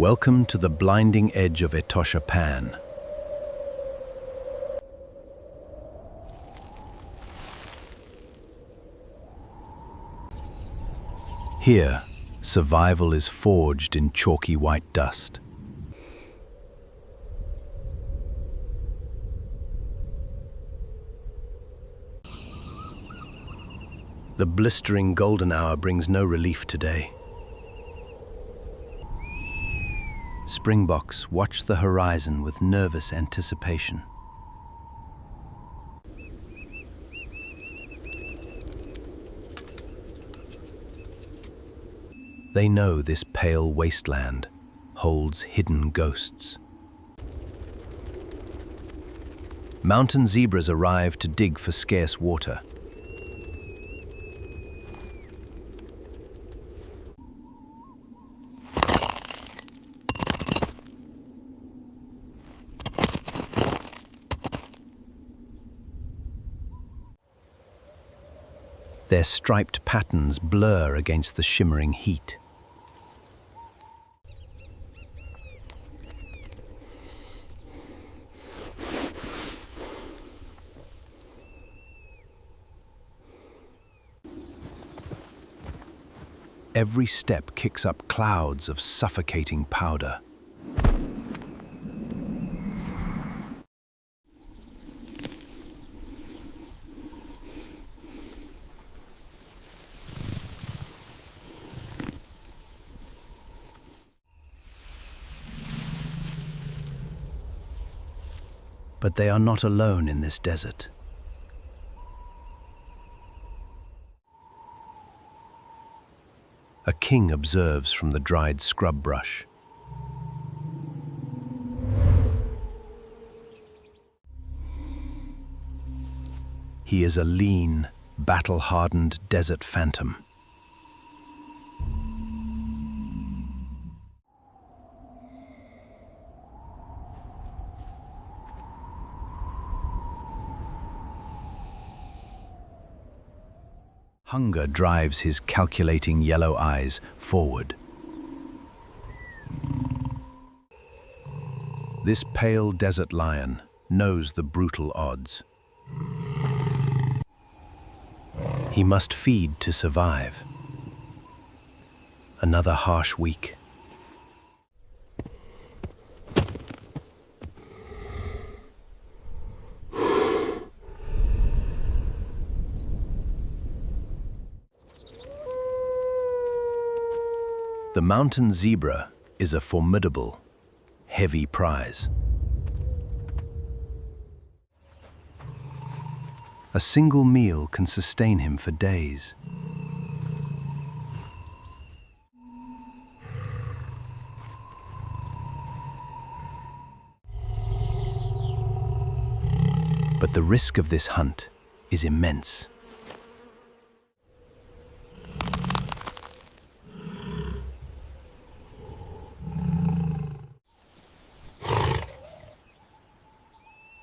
Welcome to the blinding edge of Etosha Pan. Here, survival is forged in chalky white dust. The blistering golden hour brings no relief today. Springboks watch the horizon with nervous anticipation. They know this pale wasteland holds hidden ghosts. Mountain zebras arrive to dig for scarce water. Their striped patterns blur against the shimmering heat. Every step kicks up clouds of suffocating powder. But they are not alone in this desert. A king observes from the dried scrub brush. He is a lean, battle-hardened desert phantom. Hunger drives his calculating yellow eyes forward. This pale desert lion knows the brutal odds. He must feed to survive. Another harsh week. The mountain zebra is a formidable, heavy prize. A single meal can sustain him for days. But the risk of this hunt is immense.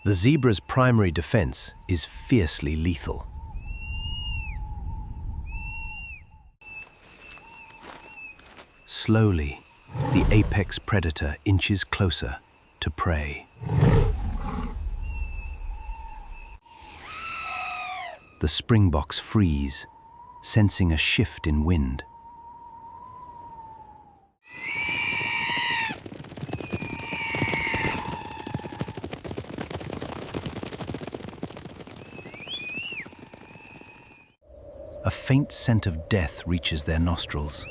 The zebra's primary defense is fiercely lethal. Slowly, the apex predator inches closer to prey. The springboks freeze, sensing a shift in wind. A faint scent of death reaches their nostrils.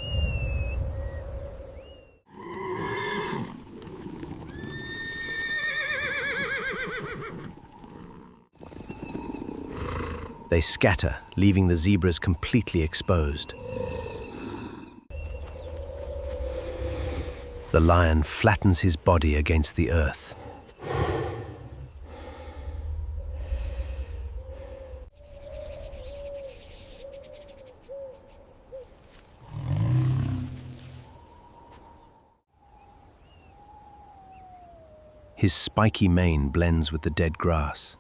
They scatter, leaving the zebras completely exposed. The lion flattens his body against the earth. His spiky mane blends with the dead grass.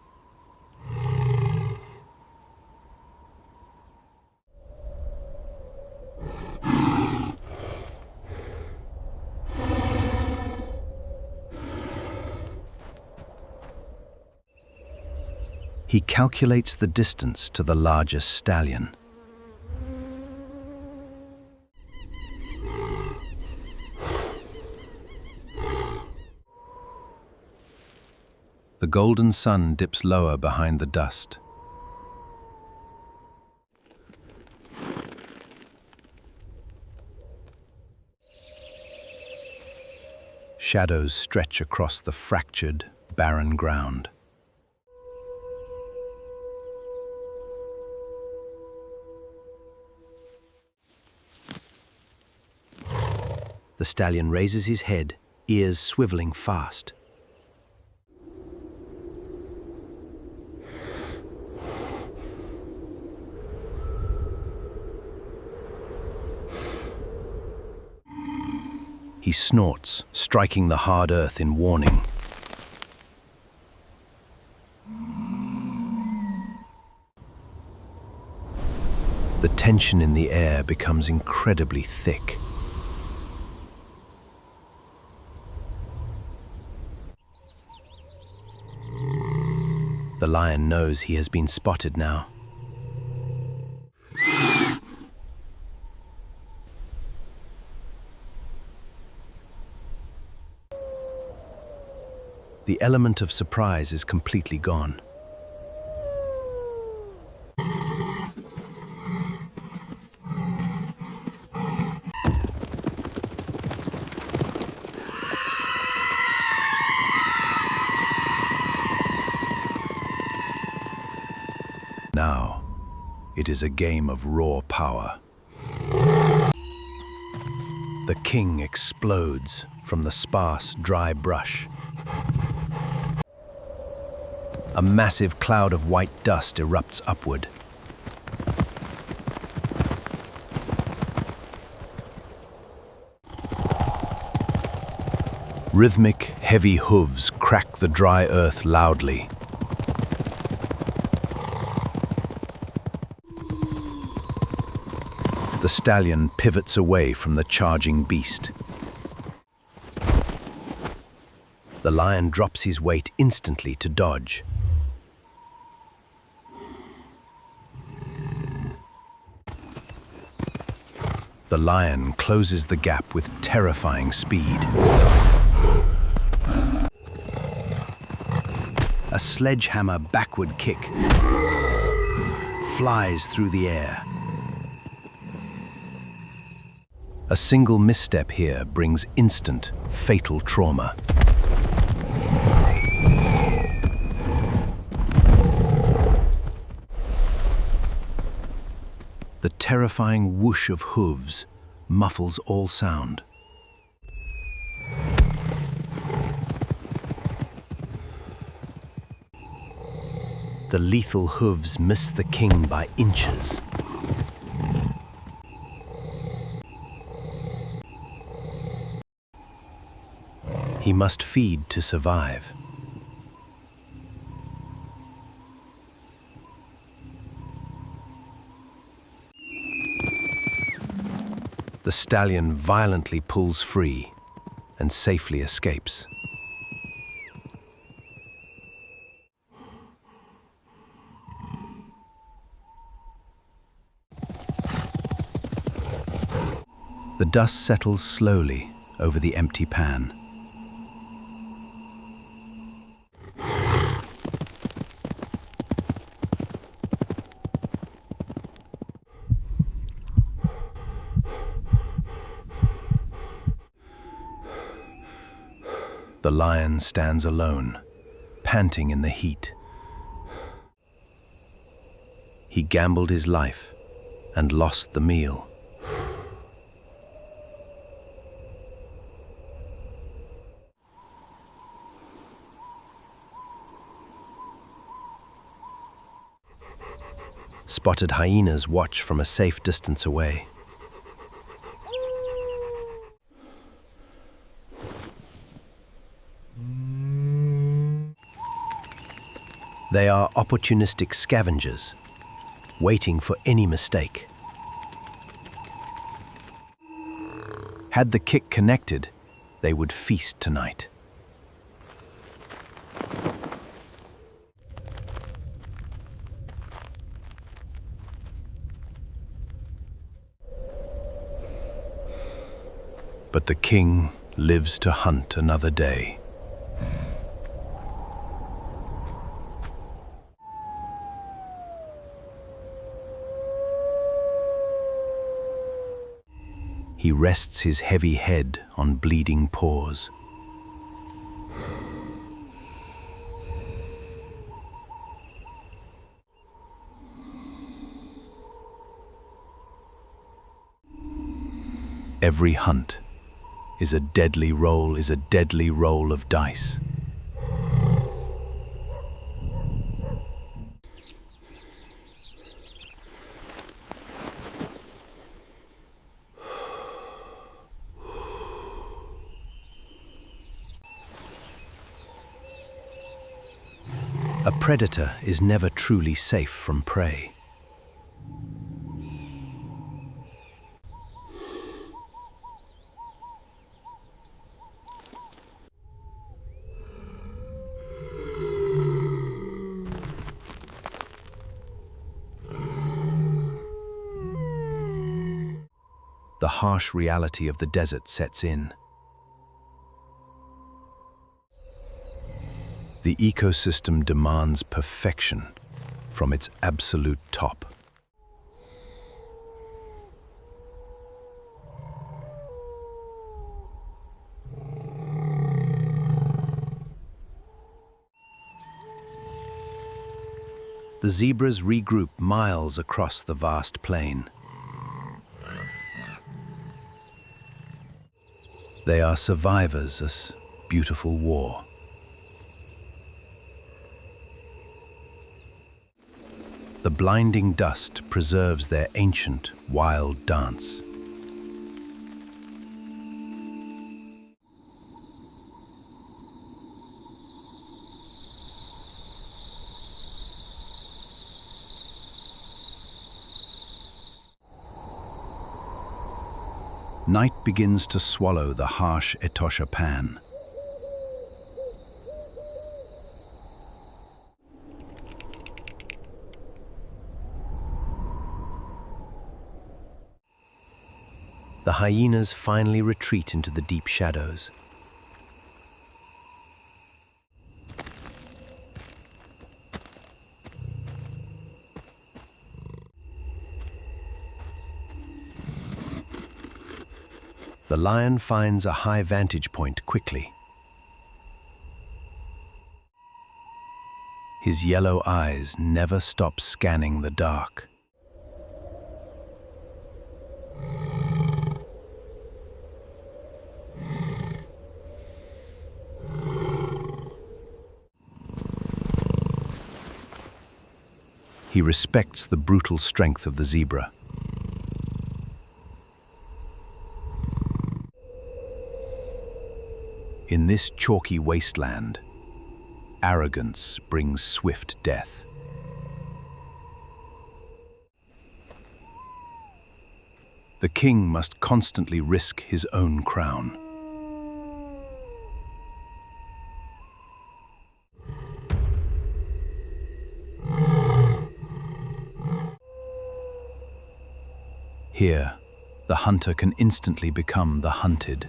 He calculates the distance to the largest stallion. The golden sun dips lower behind the dust. Shadows stretch across the fractured, barren ground. The stallion raises his head, ears swiveling fast. He snorts, striking the hard earth in warning. The tension in the air becomes incredibly thick. The lion knows he has been spotted now. The element of surprise is completely gone. Now, it is a game of raw power. The king explodes from the sparse, dry brush. A massive cloud of white dust erupts upward. Rhythmic, heavy hooves crack the dry earth loudly. The stallion pivots away from the charging beast. The lion drops his weight instantly to dodge. The lion closes the gap with terrifying speed. A sledgehammer backward kick flies through the air. A single misstep here brings instant, fatal trauma. The terrifying whoosh of hooves muffles all sound. The lethal hooves miss the king by inches. He must feed to survive. The stallion violently pulls free and safely escapes. The dust settles slowly over the empty pan. The lion stands alone, panting in the heat. He gambled his life and lost the meal. Spotted hyenas watch from a safe distance away. They are opportunistic scavengers, waiting for any mistake. Had the kick connected, they would feast tonight. But the king lives to hunt another day. He rests his heavy head on bleeding paws. Every hunt is a deadly roll of dice. A predator is never truly safe from prey. The harsh reality of the desert sets in. The ecosystem demands perfection from its absolute top. The zebras regroup miles across the vast plain. They are survivors of beautiful war. The blinding dust preserves their ancient, wild dance. Night begins to swallow the harsh Etosha pan. The hyenas finally retreat into the deep shadows. The lion finds a high vantage point quickly. His yellow eyes never stop scanning the dark. He respects the brutal strength of the zebra. In this chalky wasteland, arrogance brings swift death. The king must constantly risk his own crown. Here, the hunter can instantly become the hunted.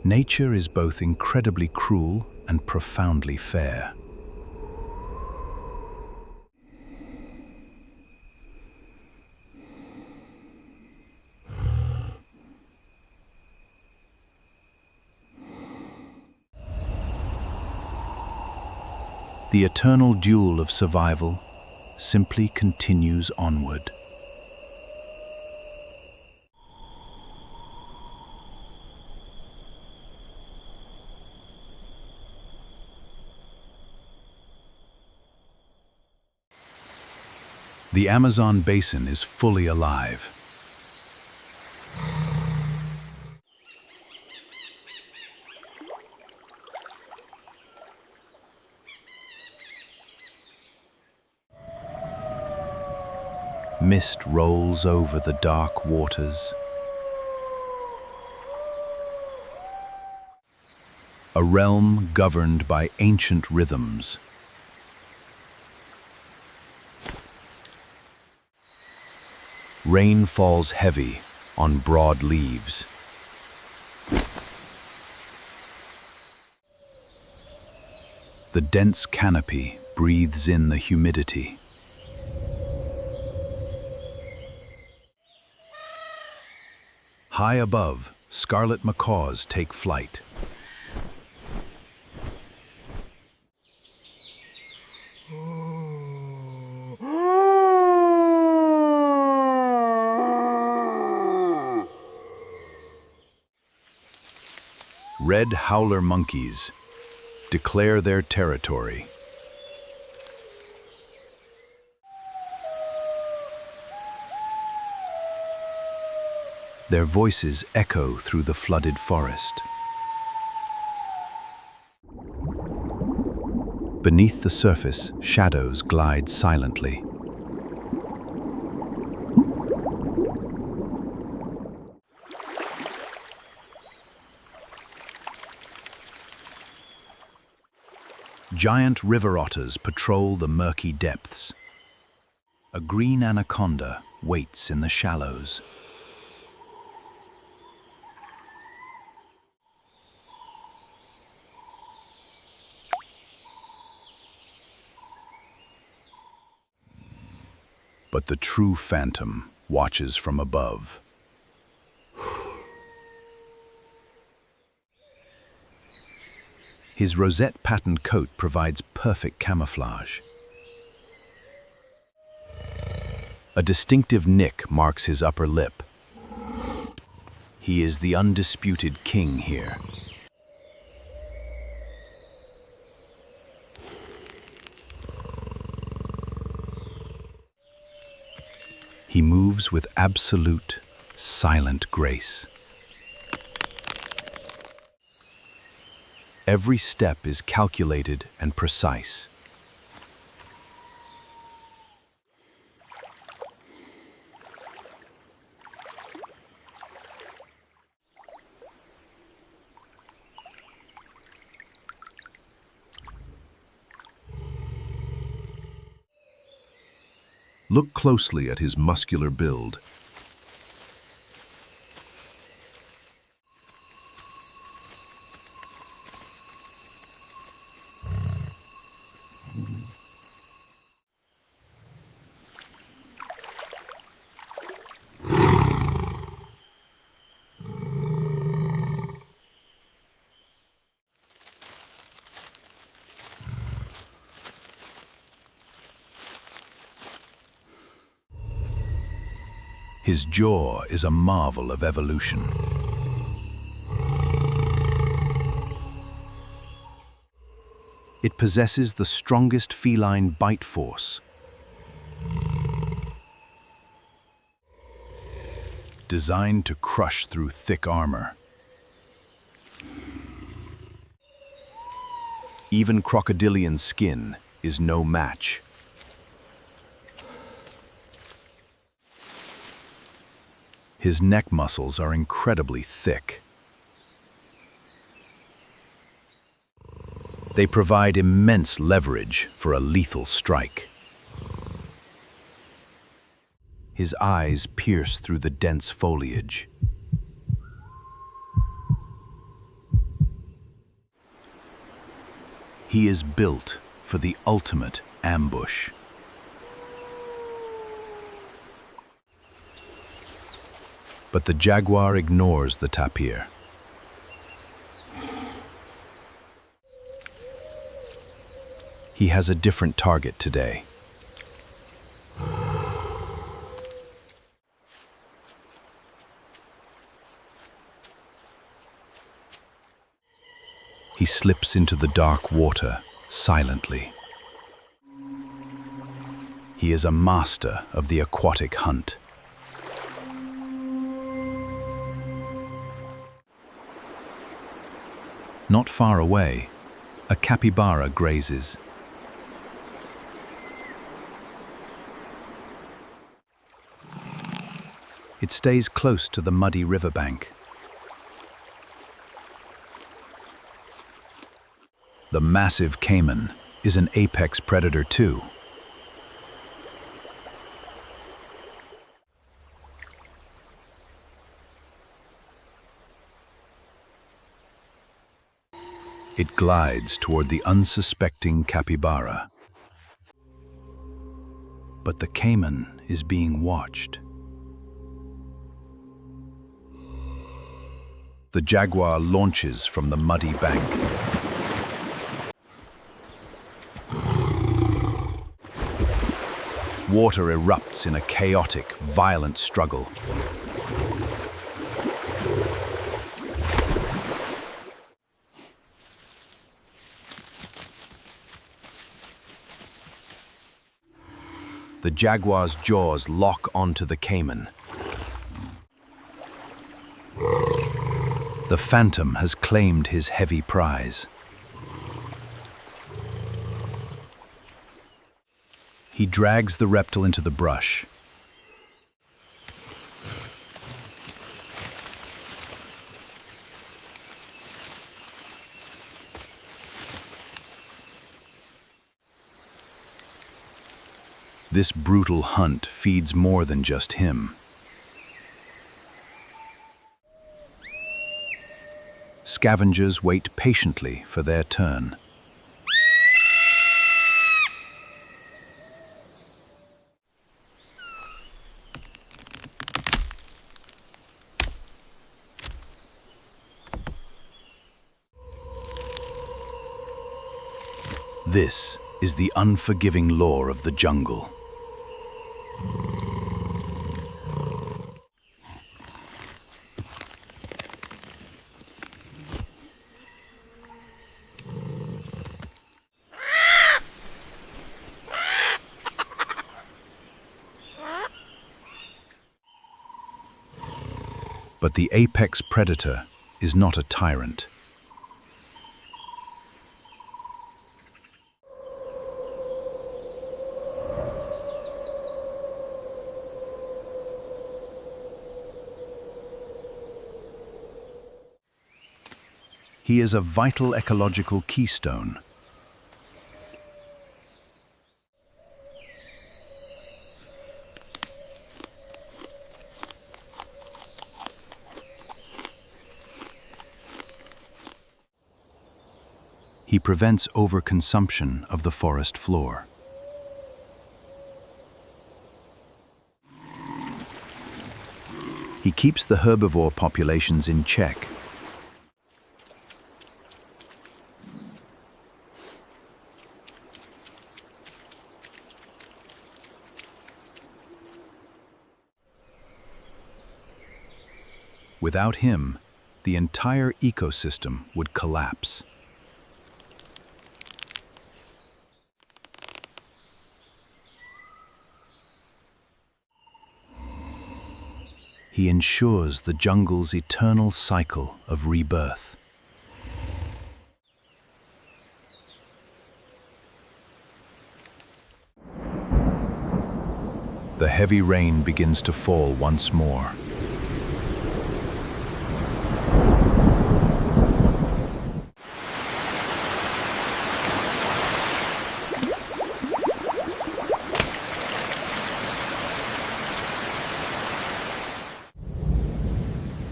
Nature is both incredibly cruel and profoundly fair. The eternal duel of survival simply continues onward. The Amazon basin is fully alive. Mist rolls over the dark waters. A realm governed by ancient rhythms. Rain falls heavy on broad leaves. The dense canopy breathes in the humidity. High above, scarlet macaws take flight. Red howler monkeys declare their territory. Their voices echo through the flooded forest. Beneath the surface, shadows glide silently. Giant river otters patrol the murky depths. A green anaconda waits in the shallows. But the true phantom watches from above. His rosette-patterned coat provides perfect camouflage. A distinctive nick marks his upper lip. He is the undisputed king here. He moves with absolute, silent grace. Every step is calculated and precise. Look closely at his muscular build. His jaw is a marvel of evolution. It possesses the strongest feline bite force. Designed to crush through thick armor. Even crocodilian skin is no match. His neck muscles are incredibly thick. They provide immense leverage for a lethal strike. His eyes pierce through the dense foliage. He is built for the ultimate ambush. But the jaguar ignores the tapir. He has a different target today. He slips into the dark water silently. He is a master of the aquatic hunt. Not far away, a capybara grazes. It stays close to the muddy riverbank. The massive caiman is an apex predator too. It glides toward the unsuspecting capybara. But the caiman is being watched. The jaguar launches from the muddy bank. Water erupts in a chaotic, violent struggle. The jaguar's jaws lock onto the caiman. The phantom has claimed his heavy prize. He drags the reptile into the brush. This brutal hunt feeds more than just him. Scavengers wait patiently for their turn. This is the unforgiving law of the jungle. But the apex predator is not a tyrant. He is a vital ecological keystone. He prevents overconsumption of the forest floor. He keeps the herbivore populations in check. Without him, the entire ecosystem would collapse. He ensures the jungle's eternal cycle of rebirth. The heavy rain begins to fall once more.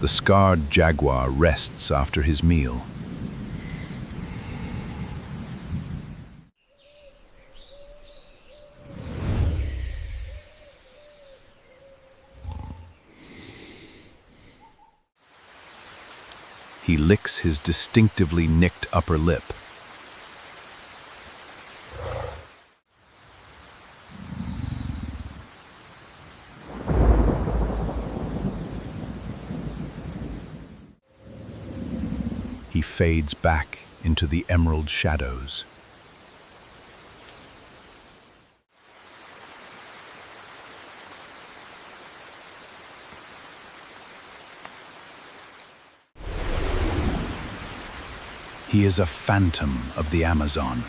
The scarred jaguar rests after his meal. He licks his distinctively nicked upper lip. He fades back into the emerald shadows. He is a phantom of the Amazon.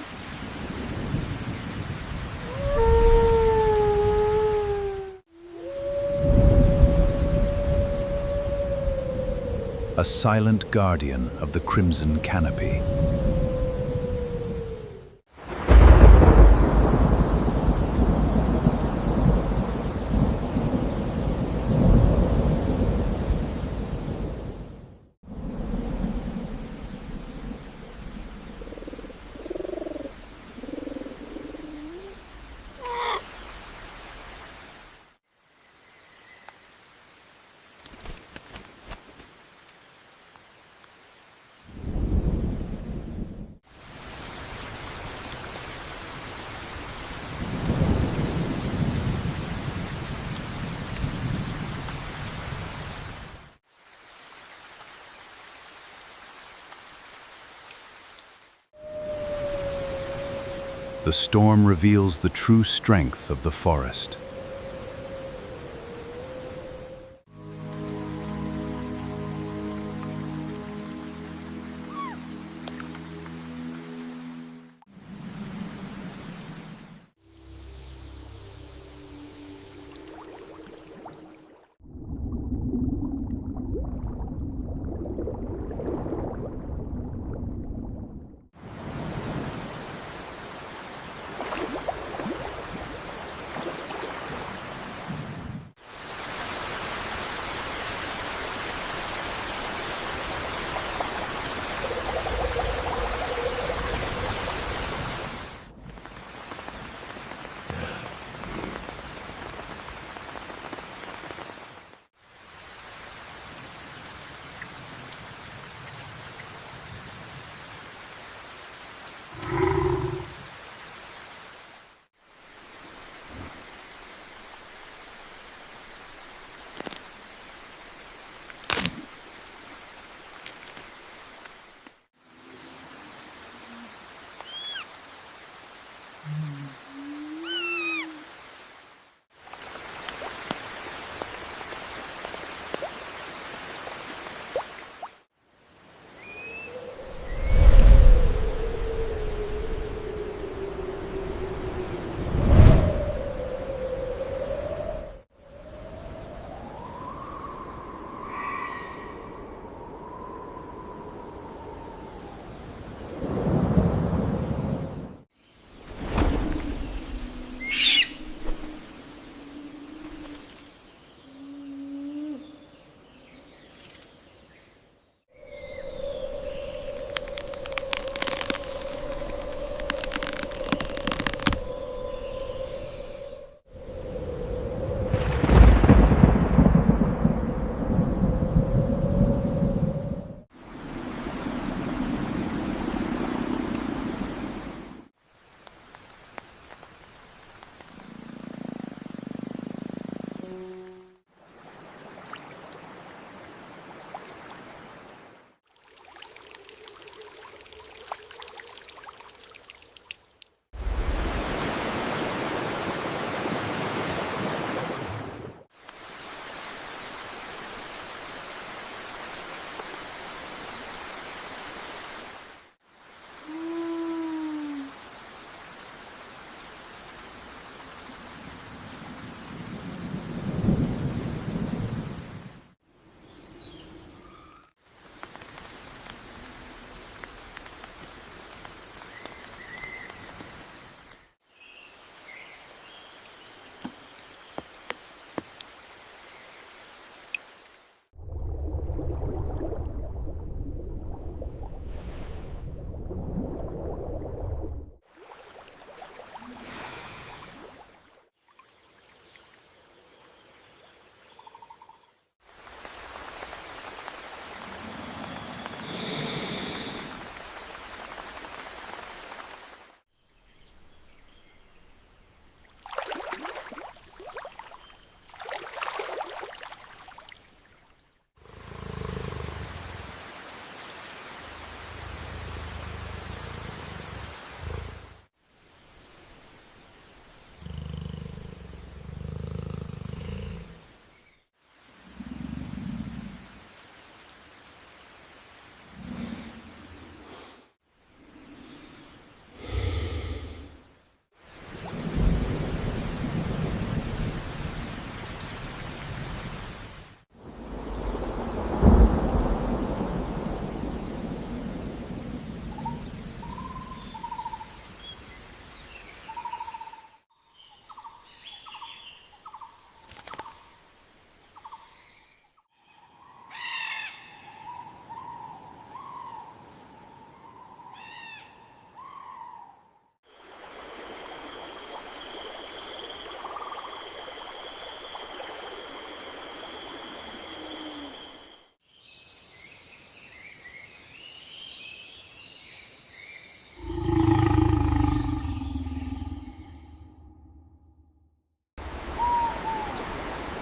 A silent guardian of the crimson canopy. The storm reveals the true strength of the forest.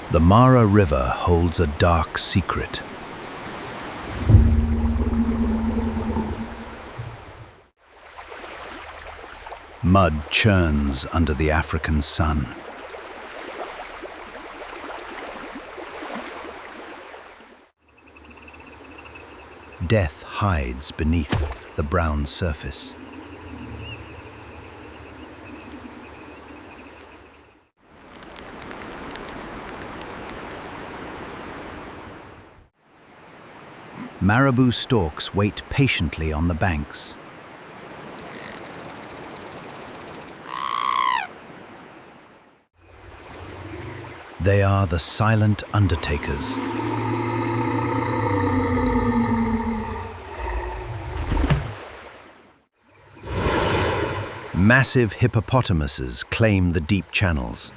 The Mara River holds a dark secret. Mud churns under the African sun. Death hides beneath the brown surface. Marabou storks wait patiently on the banks. They are the silent undertakers. Massive hippopotamuses claim the deep channels.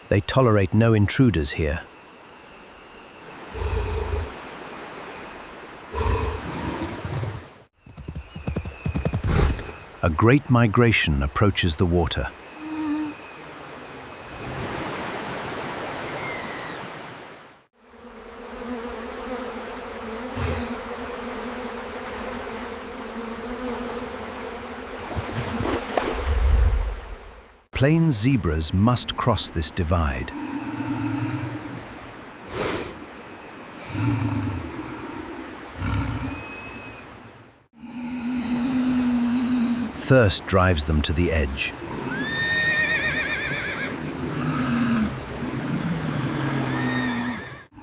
They tolerate no intruders here. A great migration approaches the water. Plains zebras must cross this divide. Thirst drives them to the edge.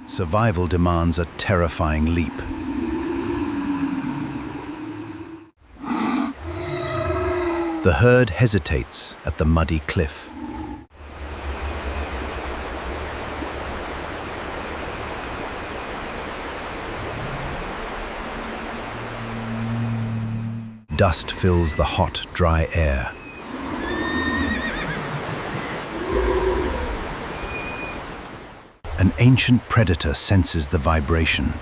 Survival demands a terrifying leap. The herd hesitates at the muddy cliff. Dust fills the hot, dry air. An ancient predator senses the vibration.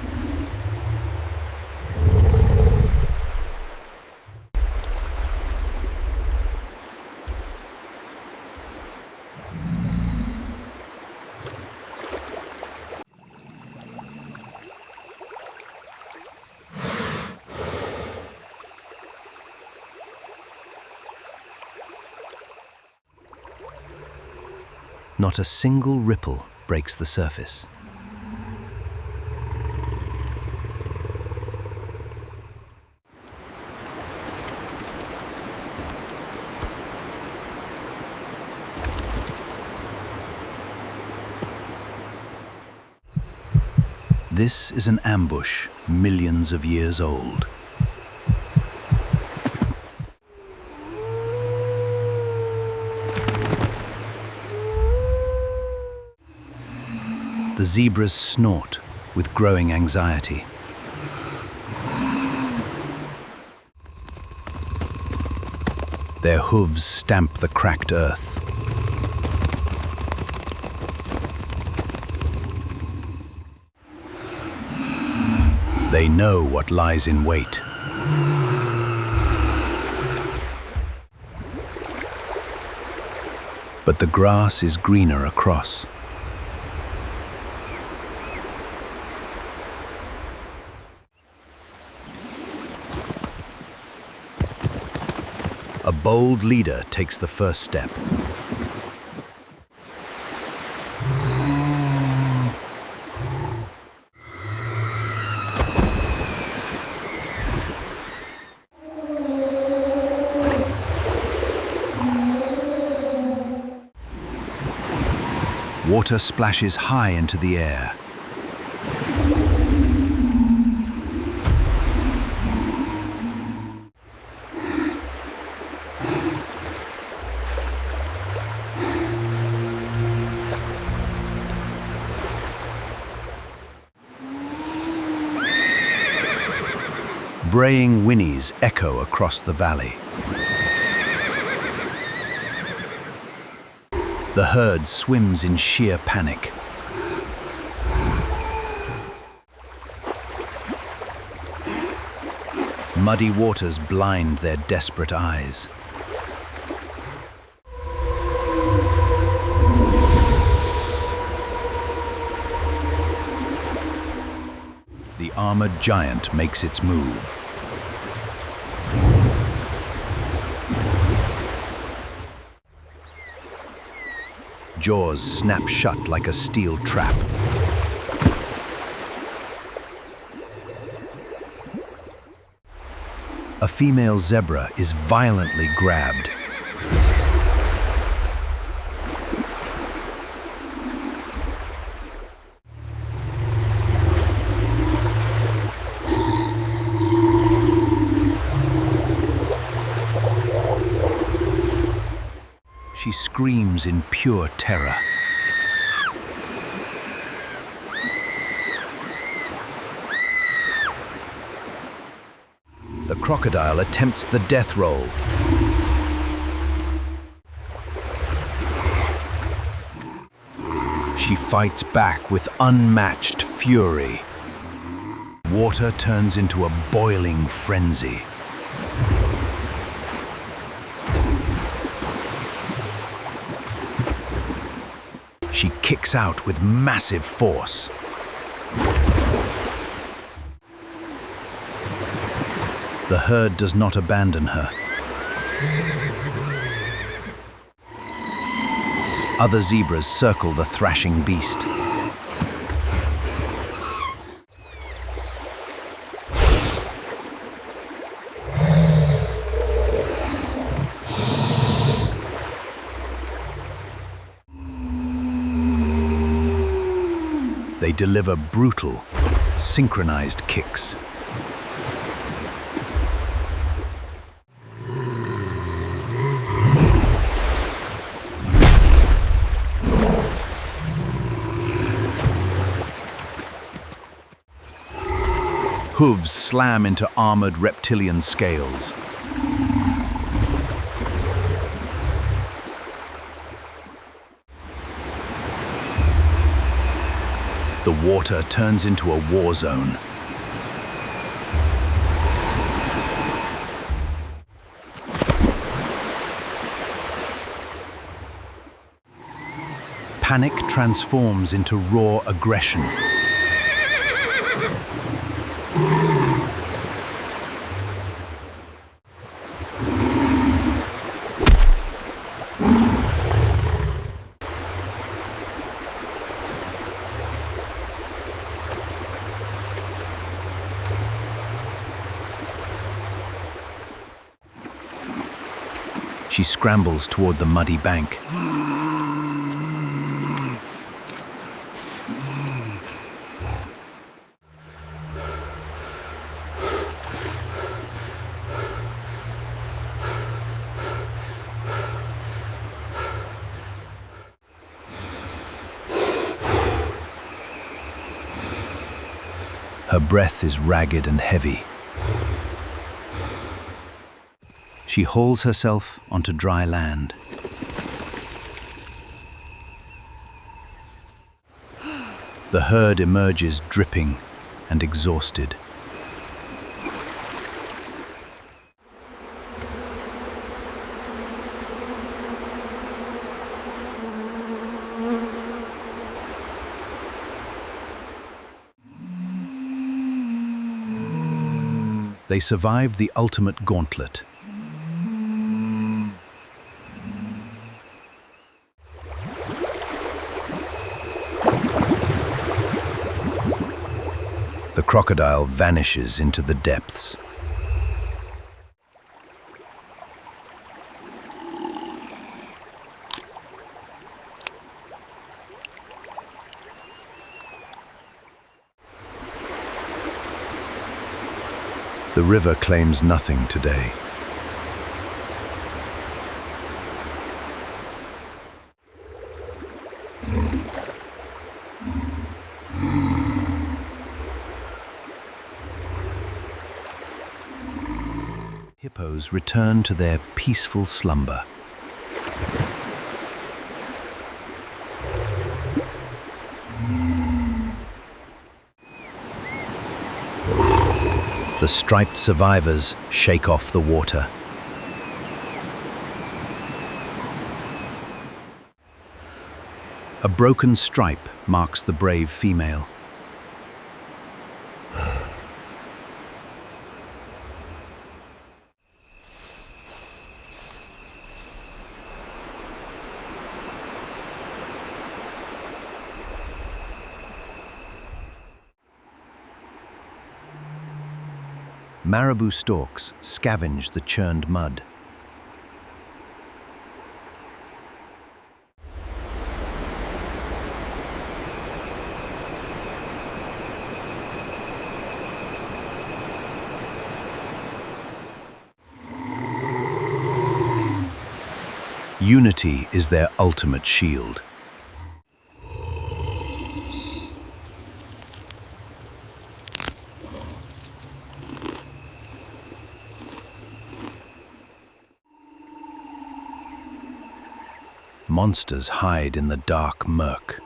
Not a single ripple breaks the surface. This is an ambush millions of years old. The zebras snort with growing anxiety. Their hooves stamp the cracked earth. They know what lies in wait. But the grass is greener across. A bold leader takes the first step. Water splashes high into the air. Braying whinnies echo across the valley. The herd swims in sheer panic. Muddy waters blind their desperate eyes. armored giant makes its move. Jaws snap shut like a steel trap. A female zebra is violently grabbed. She screams in pure terror. The crocodile attempts the death roll. She fights back with unmatched fury. Water turns into a boiling frenzy. She kicks out with massive force. The herd does not abandon her. Other zebras circle the thrashing beast. They deliver brutal, synchronized kicks. Hooves slam into armored reptilian scales. The water turns into a war zone. Panic transforms into raw aggression. She scrambles toward the muddy bank. Her breath is ragged and heavy. She hauls herself onto dry land. The herd emerges dripping and exhausted. They survived the ultimate gauntlet. The crocodile vanishes into the depths. The river claims nothing today. Hippos return to their peaceful slumber. The striped survivors shake off the water. A broken stripe marks the brave female. Marabou storks scavenge the churned mud. Unity is their ultimate shield. Monsters hide in the dark murk.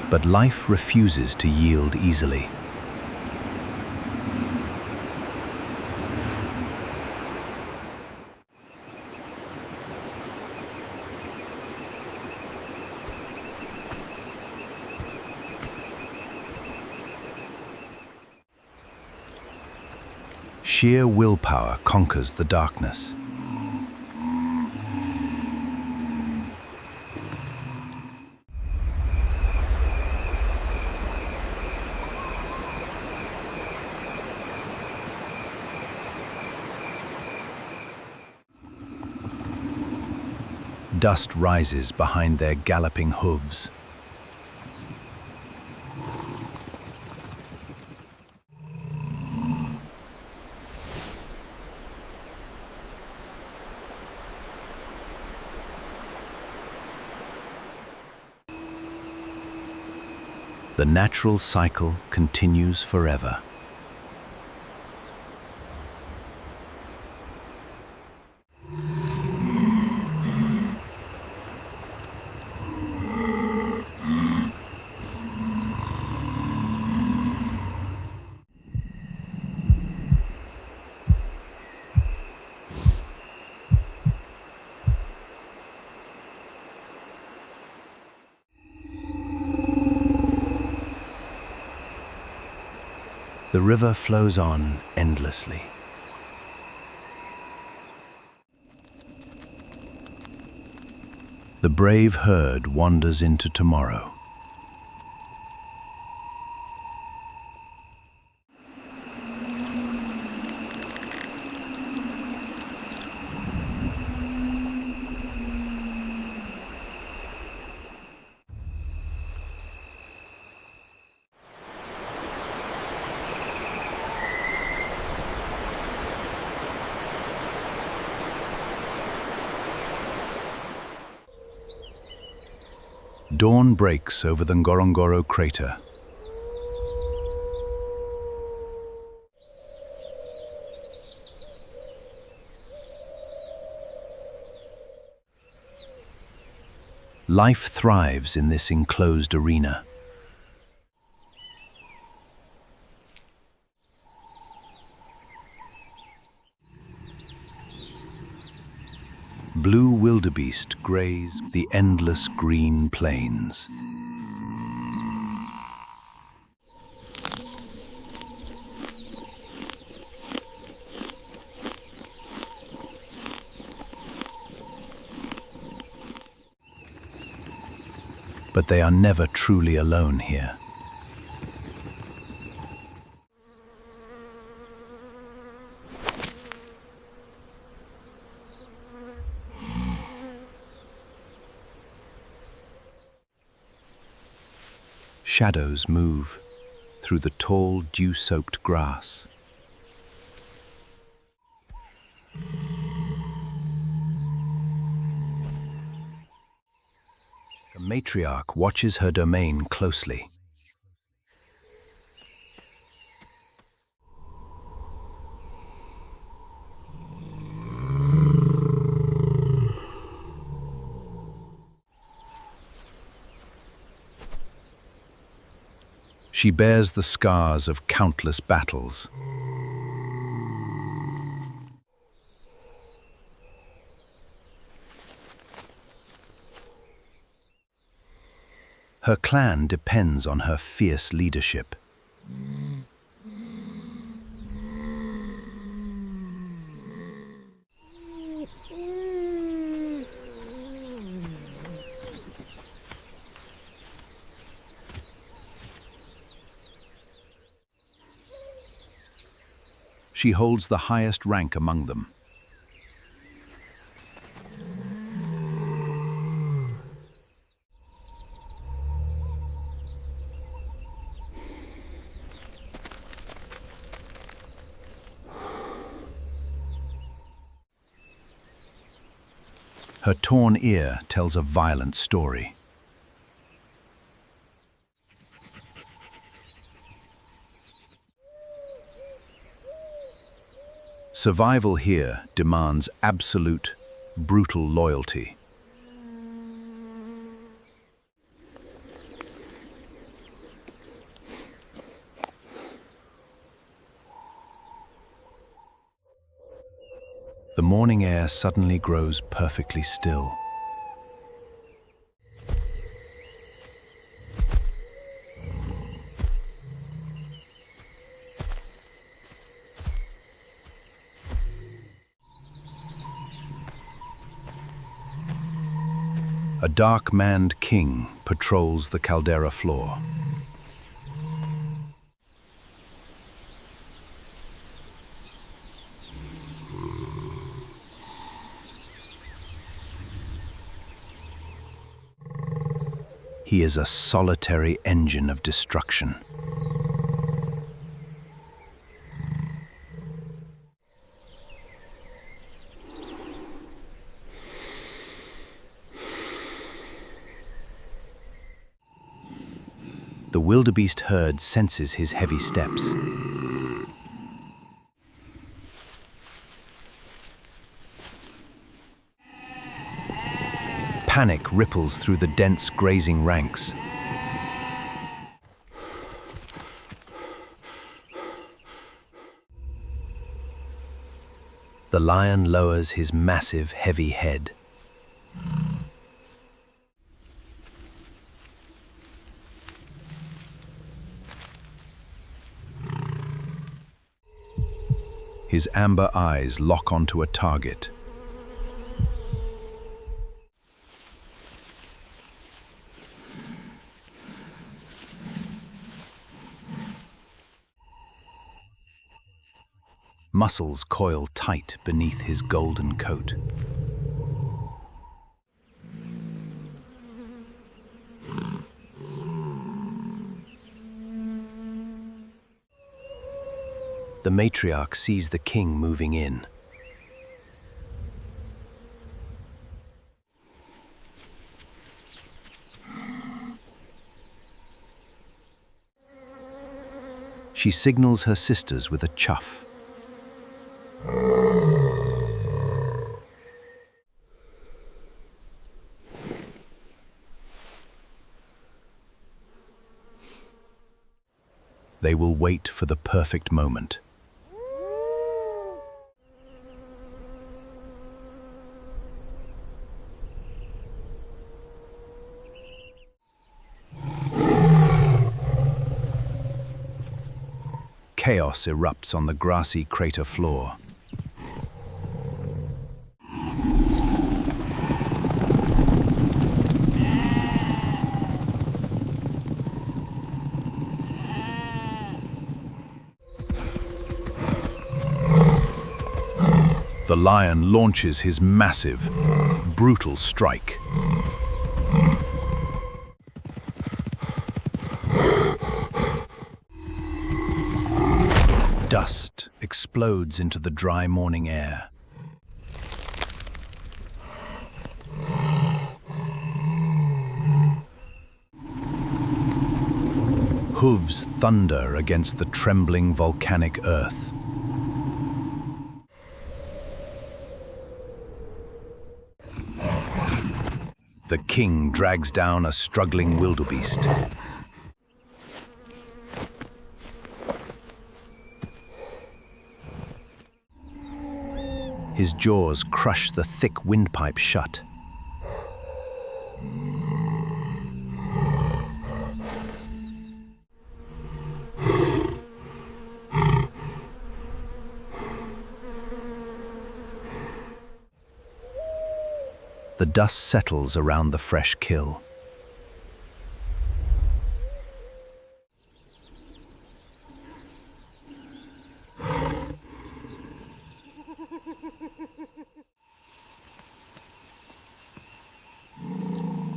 But life refuses to yield easily. Sheer willpower conquers the darkness. Dust rises behind their galloping hooves. The natural cycle continues forever. The river flows on endlessly. The brave herd wanders into tomorrow. Dawn breaks over the Ngorongoro crater. Life thrives in this enclosed arena. Blue wildebeest graze the endless green plains. But they are never truly alone here. Shadows move through the tall, dew-soaked grass. The matriarch watches her domain closely. She bears the scars of countless battles. Her clan depends on her fierce leadership. She holds the highest rank among them. Her torn ear tells a violent story. Survival here demands absolute, brutal loyalty. The morning air suddenly grows perfectly still. A dark-maned king patrols the caldera floor. He is a solitary engine of destruction. The wildebeest herd senses his heavy steps. Panic ripples through the dense grazing ranks. The lion lowers his massive, heavy head. His amber eyes lock onto a target. Muscles coil tight beneath his golden coat. The matriarch sees the king moving in. She signals her sisters with a chuff. They will wait for the perfect moment. Chaos erupts on the grassy crater floor. The lion launches his massive, brutal strike. Dust explodes into the dry morning air. Hooves thunder against the trembling volcanic earth. The king drags down a struggling wildebeest. His jaws crush the thick windpipe shut. The dust settles around the fresh kill.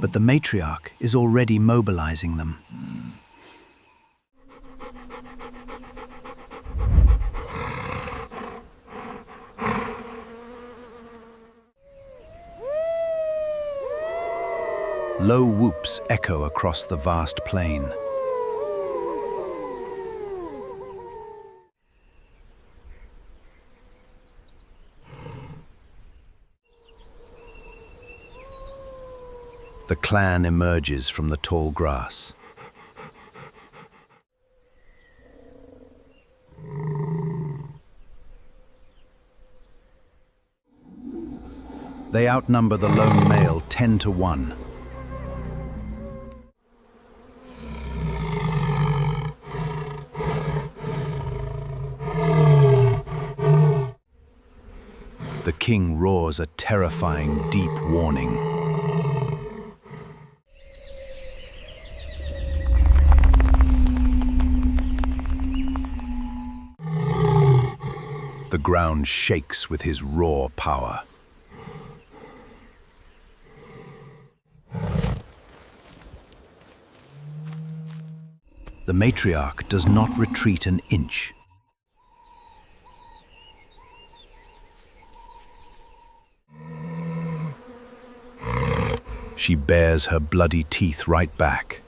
but the matriarch is already mobilizing them. Low whoops echo across the vast plain. The clan emerges from the tall grass. They outnumber the lone male 10 to 1. The king roars a terrifying, deep warning. The ground shakes with his raw power. The matriarch does not retreat an inch. She bares her bloody teeth right back.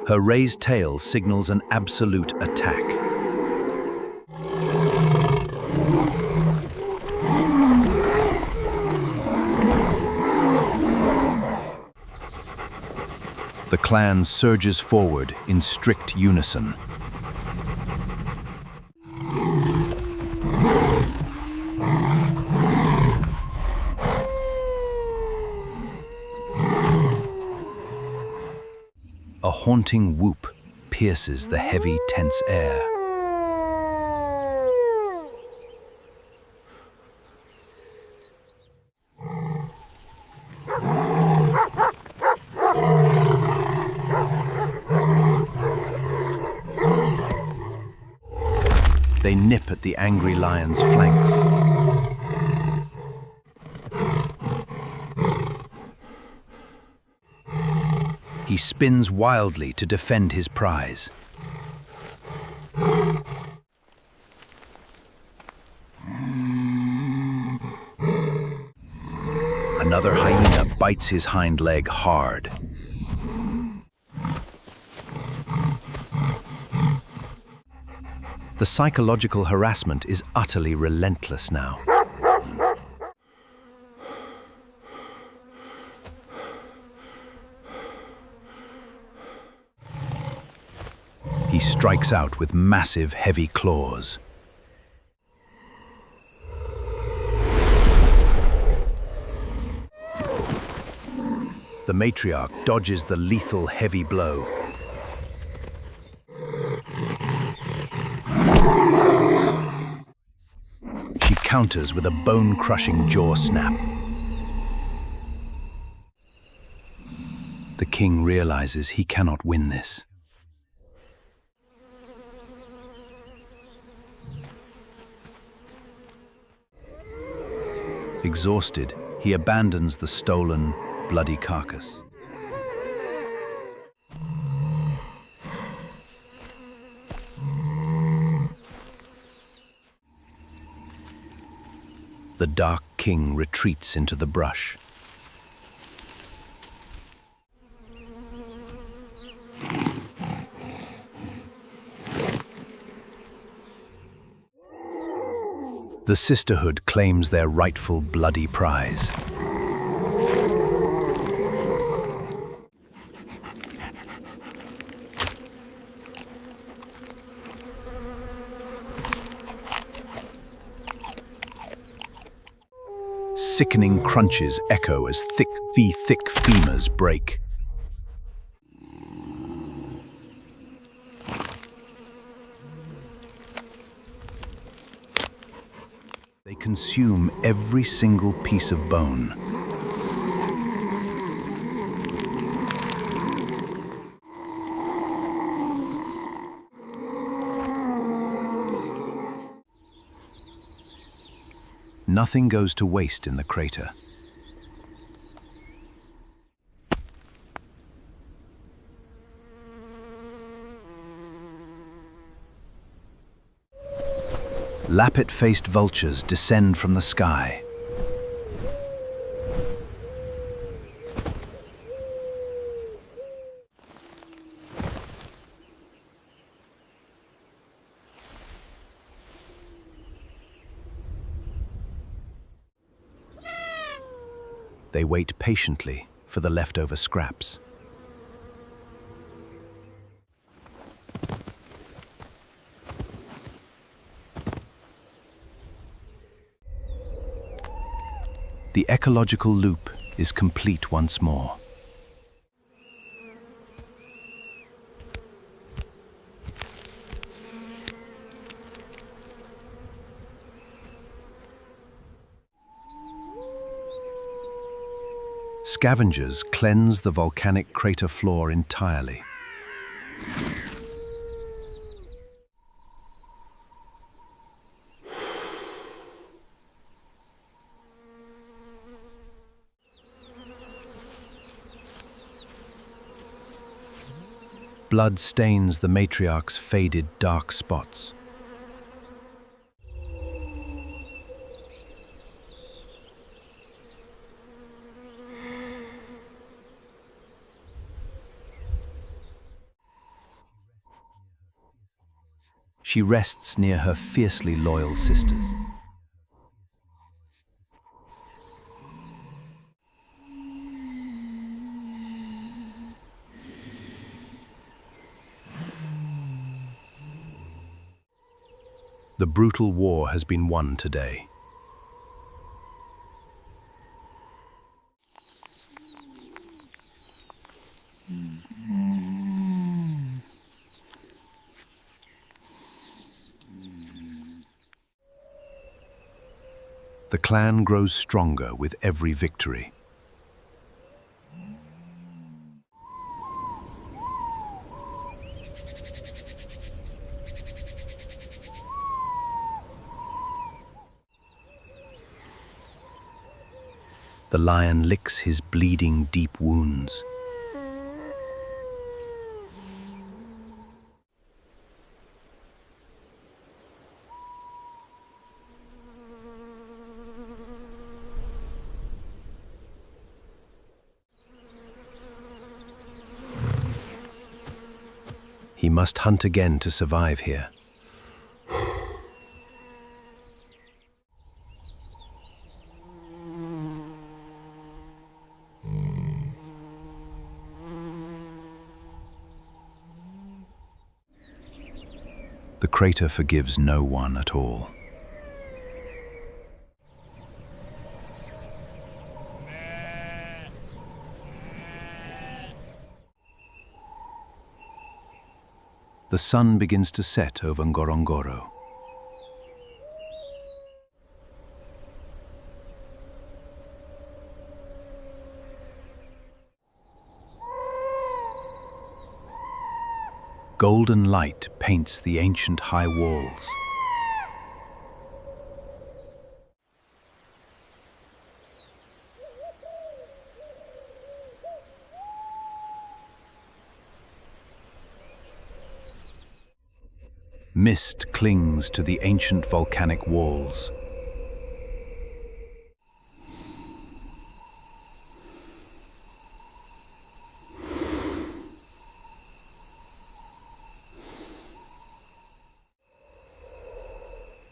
Her raised tail signals an absolute attack. The clan surges forward in strict unison. A haunting whoop pierces the heavy, tense air. They nip at the angry lion's flanks. He spins wildly to defend his prize. Another hyena bites his hind leg hard. The psychological harassment is utterly relentless now. He strikes out with massive, heavy claws. The matriarch dodges the lethal, heavy blow. She counters with a bone-crushing jaw snap. The king realizes he cannot win this. Exhausted, he abandons the stolen, bloody carcass. The Dark King retreats into the brush. The Sisterhood claims their rightful bloody prize. Sickening crunches echo as thick femurs break. They consume every single piece of bone. Nothing goes to waste in the crater. Lappet-faced vultures descend from the sky. They wait patiently for the leftover scraps. The ecological loop is complete once more. Scavengers cleanse the volcanic crater floor entirely. Blood stains the matriarch's faded dark spots. She rests near her fiercely loyal sisters. The brutal war has been won today. The clan grows stronger with every victory. The lion licks his bleeding deep wounds. He must hunt again to survive here. The crater forgives no one at all. The sun begins to set over Ngorongoro. Golden light paints the ancient high walls. Mist clings to the ancient volcanic walls.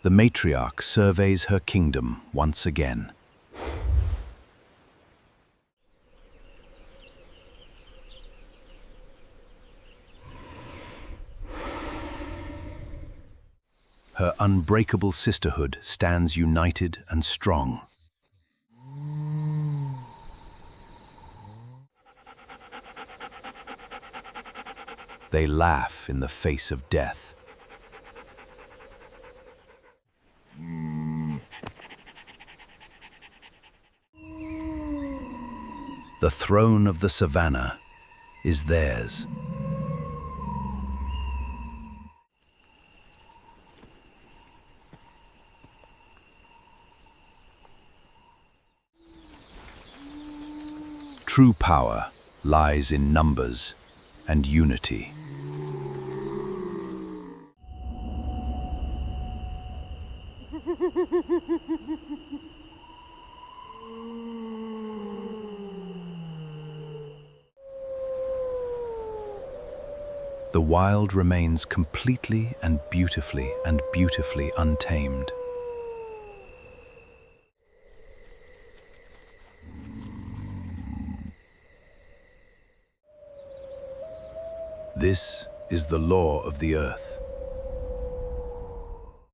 The matriarch surveys her kingdom once again. Her unbreakable sisterhood stands united and strong. They laugh in the face of death. The throne of the savannah is theirs. True power lies in numbers and unity. The wild remains completely and beautifully untamed. This is the law of the earth.